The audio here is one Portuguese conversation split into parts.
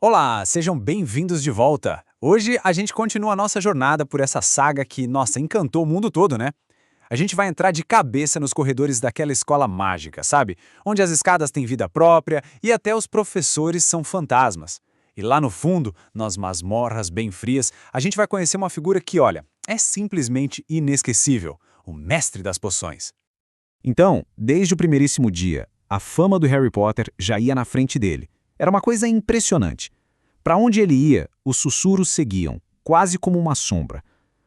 Olá, sejam bem-vindos de volta. Hoje a gente continua a nossa jornada por essa saga que, nossa, encantou o mundo todo, né? A gente vai entrar de cabeça nos corredores daquela escola mágica, sabe? Onde as escadas têm vida própria e até os professores são fantasmas. E lá no fundo, nas masmorras bem frias, a gente vai conhecer uma figura que, olha, é simplesmente inesquecível: o mestre das poções. Então, desde o primeiríssimo dia, a fama do Harry Potter já ia na frente dele. Era uma coisa impressionante. Para onde ele ia, os sussurros seguiam, quase como uma sombra.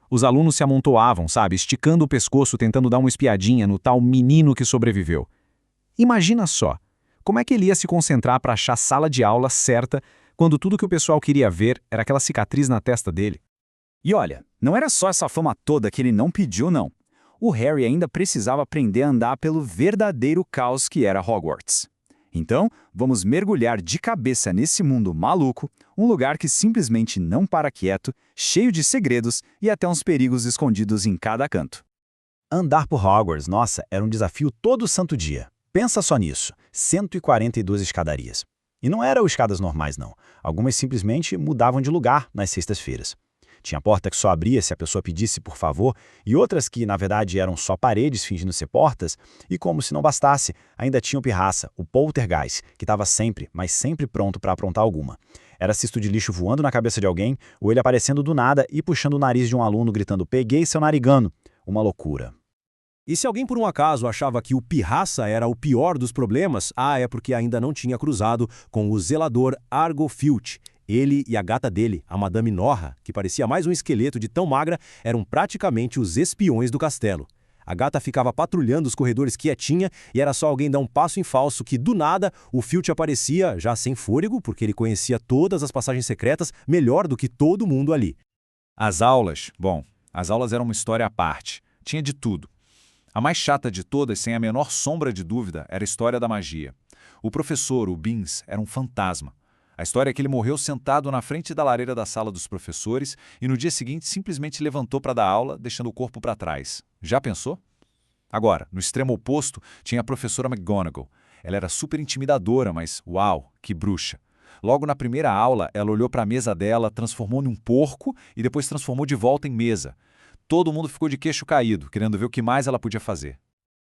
Os alunos se amontoavam, sabe, esticando o pescoço tentando dar uma espiadinha no tal menino que sobreviveu. Imagina só, como é que ele ia se concentrar para achar a sala de aula certa quando tudo que o pessoal queria ver era aquela cicatriz na testa dele? E olha, não era só essa fama toda que ele não pediu, não. O Harry ainda precisava aprender a andar pelo verdadeiro caos que era Hogwarts. Então, vamos mergulhar de cabeça nesse mundo maluco, um lugar que simplesmente não para quieto, cheio de segredos e até uns perigos escondidos em cada canto. Andar por Hogwarts, nossa, era um desafio todo santo dia. Pensa só nisso, 142 escadarias. E não eram escadas normais, não. Algumas simplesmente mudavam de lugar nas sextas-feiras. Tinha porta que só abria se a pessoa pedisse por favor, e outras que, na verdade, eram só paredes fingindo ser portas, e como se não bastasse, ainda tinha o pirraça, o poltergeist, que estava sempre, mas sempre pronto para aprontar alguma. Era cisto de lixo voando na cabeça de alguém, ou ele aparecendo do nada e puxando o nariz de um aluno gritando "Peguei seu narigano!". Uma loucura. E se alguém por um acaso achava que o pirraça era o pior dos problemas, é porque ainda não tinha cruzado com o zelador Argo Filch. Ele e a gata dele, a Madame Norra, que parecia mais um esqueleto de tão magra, eram praticamente os espiões do castelo. A gata ficava patrulhando os corredores quietinha e era só alguém dar um passo em falso que, do nada, o Filch aparecia, já sem fôlego, porque ele conhecia todas as passagens secretas melhor do que todo mundo ali. As aulas eram uma história à parte. Tinha de tudo. A mais chata de todas, sem a menor sombra de dúvida, era a história da magia. O professor, o Beans, era um fantasma. A história é que ele morreu sentado na frente da lareira da sala dos professores e no dia seguinte simplesmente levantou para dar aula, deixando o corpo para trás. Já pensou? Agora, no extremo oposto, tinha a professora McGonagall. Ela era super intimidadora, mas uau, que bruxa. Logo na primeira aula, ela olhou para a mesa dela, transformou num porco e depois transformou de volta em mesa. Todo mundo ficou de queixo caído, querendo ver o que mais ela podia fazer.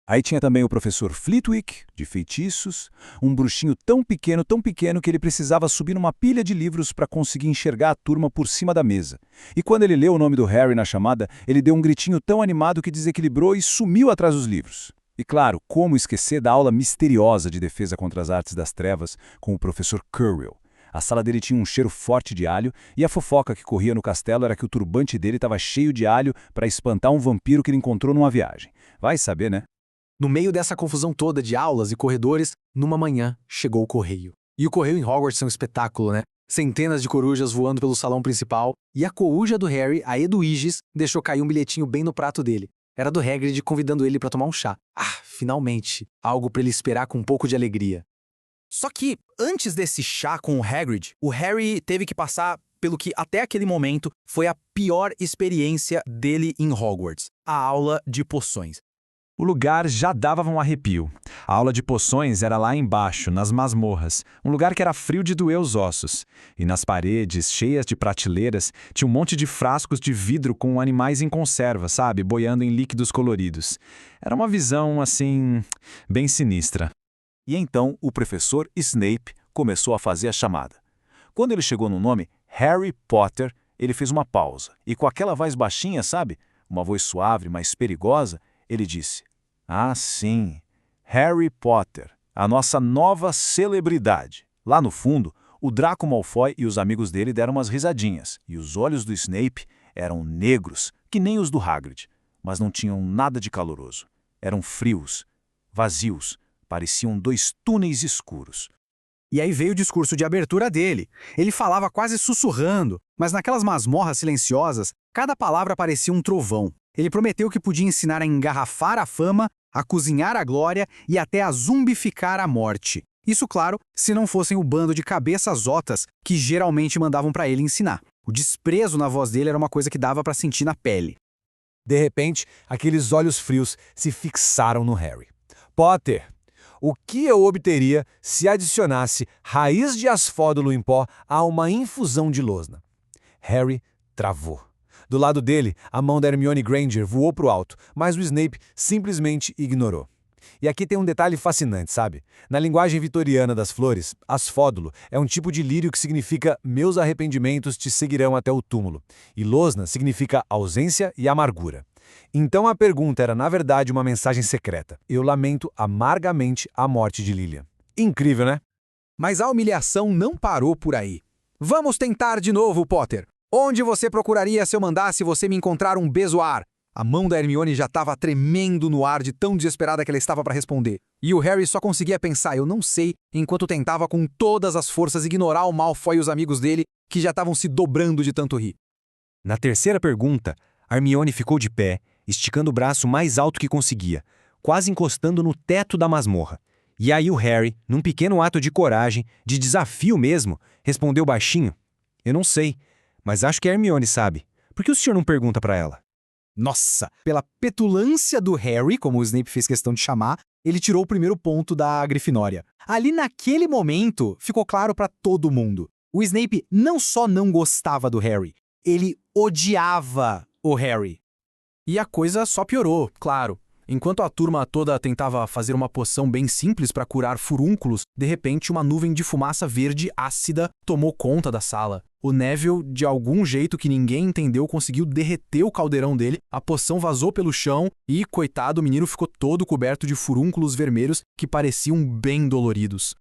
Aí tinha também o professor Flitwick, de feitiços, um bruxinho tão pequeno que ele precisava subir numa pilha de livros para conseguir enxergar a turma por cima da mesa. E quando ele leu o nome do Harry na chamada, ele deu um gritinho tão animado que desequilibrou e sumiu atrás dos livros. E claro, como esquecer da aula misteriosa de defesa contra as artes das trevas com o professor Quirrell. A sala dele tinha um cheiro forte de alho e a fofoca que corria no castelo era que o turbante dele estava cheio de alho para espantar um vampiro que ele encontrou numa viagem. Vai saber, né? No meio dessa confusão toda de aulas e corredores, numa manhã chegou o correio. E o correio em Hogwarts é um espetáculo, né? Centenas de corujas voando pelo salão principal, e a coruja do Harry, a Edwiges, deixou cair um bilhetinho bem no prato dele. Era do Hagrid convidando ele para tomar um chá. Finalmente, algo para ele esperar com um pouco de alegria. Só que, antes desse chá com o Hagrid, o Harry teve que passar pelo que até aquele momento foi a pior experiência dele em Hogwarts, a aula de poções. O lugar já dava um arrepio. A aula de poções era lá embaixo, nas masmorras, um lugar que era frio de doer os ossos. E nas paredes, cheias de prateleiras, tinha um monte de frascos de vidro com animais em conserva, sabe, boiando em líquidos coloridos. Era uma visão, assim, bem sinistra. E então o professor Snape começou a fazer a chamada. Quando ele chegou no nome Harry Potter, ele fez uma pausa. E com aquela voz baixinha, sabe, uma voz suave, mas perigosa, ele disse: "Ah, sim, Harry Potter, a nossa nova celebridade." Lá no fundo, o Draco Malfoy e os amigos dele deram umas risadinhas, e os olhos do Snape eram negros, que nem os do Hagrid, mas não tinham nada de caloroso. Eram frios, vazios, pareciam dois túneis escuros. E aí veio o discurso de abertura dele. Ele falava quase sussurrando, mas naquelas masmorras silenciosas, cada palavra parecia um trovão. Ele prometeu que podia ensinar a engarrafar a fama, a cozinhar a glória e até a zumbificar a morte. Isso, claro, se não fossem o bando de cabeças otas que geralmente mandavam para ele ensinar. O desprezo na voz dele era uma coisa que dava para sentir na pele. De repente, aqueles olhos frios se fixaram no Harry. "Potter, o que eu obteria se adicionasse raiz de asfódolo em pó a uma infusão de losna? Harry travou. Do lado dele, a mão da Hermione Granger voou para o alto, mas o Snape simplesmente ignorou. E aqui tem um detalhe fascinante, sabe? Na linguagem vitoriana das flores, asfódolo é um tipo de lírio que significa meus arrependimentos te seguirão até o túmulo, e losna significa ausência e amargura. Então a pergunta era, na verdade, uma mensagem secreta. Eu lamento amargamente a morte de Lilian. Incrível, né? Mas a humilhação não parou por aí. Vamos tentar de novo, Potter. Onde você procuraria se eu mandasse você me encontrar um bezoar? A mão da Hermione já estava tremendo no ar de tão desesperada que ela estava para responder. E o Harry só conseguia pensar, eu não sei, enquanto tentava com todas as forças ignorar o Malfoy e os amigos dele, que já estavam se dobrando de tanto rir. Na terceira pergunta, Hermione ficou de pé, esticando o braço mais alto que conseguia, quase encostando no teto da masmorra. E aí o Harry, num pequeno ato de coragem, de desafio mesmo, respondeu baixinho: eu não sei, mas acho que a Hermione sabe. Por que o senhor não pergunta para ela? Nossa, pela petulância do Harry, como o Snape fez questão de chamar, ele tirou o primeiro ponto da Grifinória. Ali naquele momento, ficou claro para todo mundo. O Snape não só não gostava do Harry, ele odiava o Harry. E a coisa só piorou, claro. Enquanto a turma toda tentava fazer uma poção bem simples para curar furúnculos, de repente uma nuvem de fumaça verde ácida tomou conta da sala. O Neville, de algum jeito que ninguém entendeu, conseguiu derreter o caldeirão dele, a poção vazou pelo chão e, coitado, o menino ficou todo coberto de furúnculos vermelhos que pareciam bem doloridos.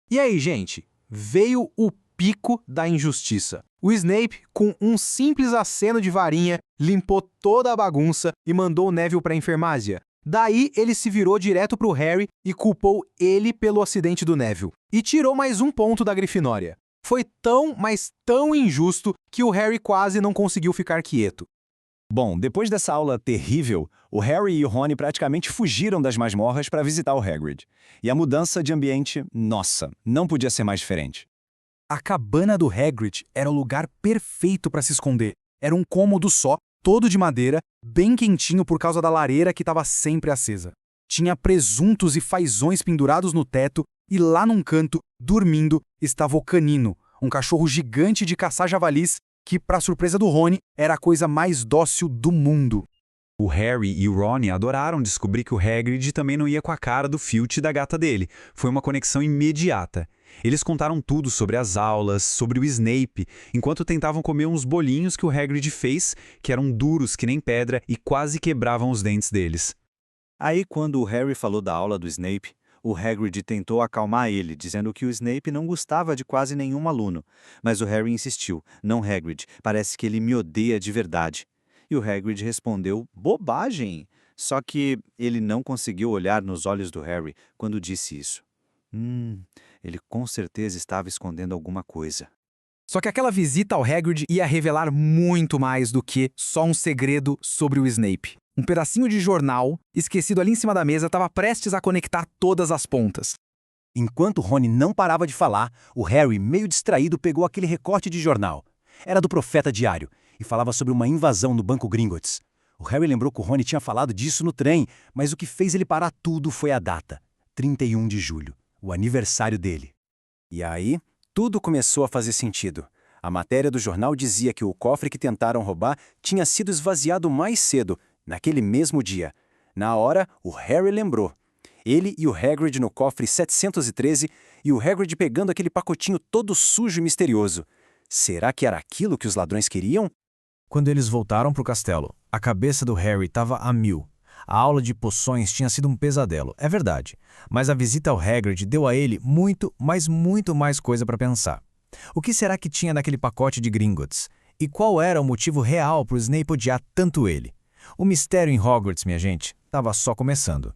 E aí, gente? Veio o pico da injustiça. O Snape, com um simples aceno de varinha, limpou toda a bagunça e mandou o Neville para a enfermaria. Daí ele se virou direto para o Harry e culpou ele pelo acidente do Neville. E tirou mais um ponto da Grifinória. Foi tão, mas tão injusto que o Harry quase não conseguiu ficar quieto. Bom, depois dessa aula terrível, o Harry e o Rony praticamente fugiram das masmorras para visitar o Hagrid. E a mudança de ambiente, nossa, não podia ser mais diferente. A cabana do Hagrid era o lugar perfeito para se esconder. Era um cômodo só, todo de madeira, bem quentinho por causa da lareira que estava sempre acesa. Tinha presuntos e fazões pendurados no teto e lá num canto, dormindo, estava o Canino, um cachorro gigante de caçar javalis que, para surpresa do Rony, era a coisa mais dócil do mundo. O Harry e o Ron adoraram descobrir que o Hagrid também não ia com a cara do Filch e da gata dele. Foi uma conexão imediata. Eles contaram tudo sobre as aulas, sobre o Snape, enquanto tentavam comer uns bolinhos que o Hagrid fez, que eram duros que nem pedra e quase quebravam os dentes deles. Aí, quando o Harry falou da aula do Snape, o Hagrid tentou acalmar ele, dizendo que o Snape não gostava de quase nenhum aluno. Mas o Harry insistiu: não, Hagrid, parece que ele me odeia de verdade. E o Hagrid respondeu: bobagem! Só que ele não conseguiu olhar nos olhos do Harry quando disse isso. Ele com certeza estava escondendo alguma coisa. Só que aquela visita ao Hagrid ia revelar muito mais do que só um segredo sobre o Snape. Um pedacinho de jornal, esquecido ali em cima da mesa, estava prestes a conectar todas as pontas. Enquanto Rony não parava de falar, o Harry, meio distraído, pegou aquele recorte de jornal. Era do Profeta Diário e falava sobre uma invasão no Banco Gringotts. O Harry lembrou que o Rony tinha falado disso no trem, mas o que fez ele parar tudo foi a data, 31 de julho, o aniversário dele. E aí, tudo começou a fazer sentido. A matéria do jornal dizia que o cofre que tentaram roubar tinha sido esvaziado mais cedo, naquele mesmo dia. Na hora, o Harry lembrou. Ele e o Hagrid no cofre 713 e o Hagrid pegando aquele pacotinho todo sujo e misterioso. Será que era aquilo que os ladrões queriam? Quando eles voltaram para o castelo, a cabeça do Harry estava a mil. A aula de poções tinha sido um pesadelo, é verdade, mas a visita ao Hagrid deu a ele muito, mas muito mais coisa para pensar. O que será que tinha naquele pacote de Gringotts? E qual era o motivo real para o Snape odiar tanto ele? O mistério em Hogwarts, minha gente, estava só começando.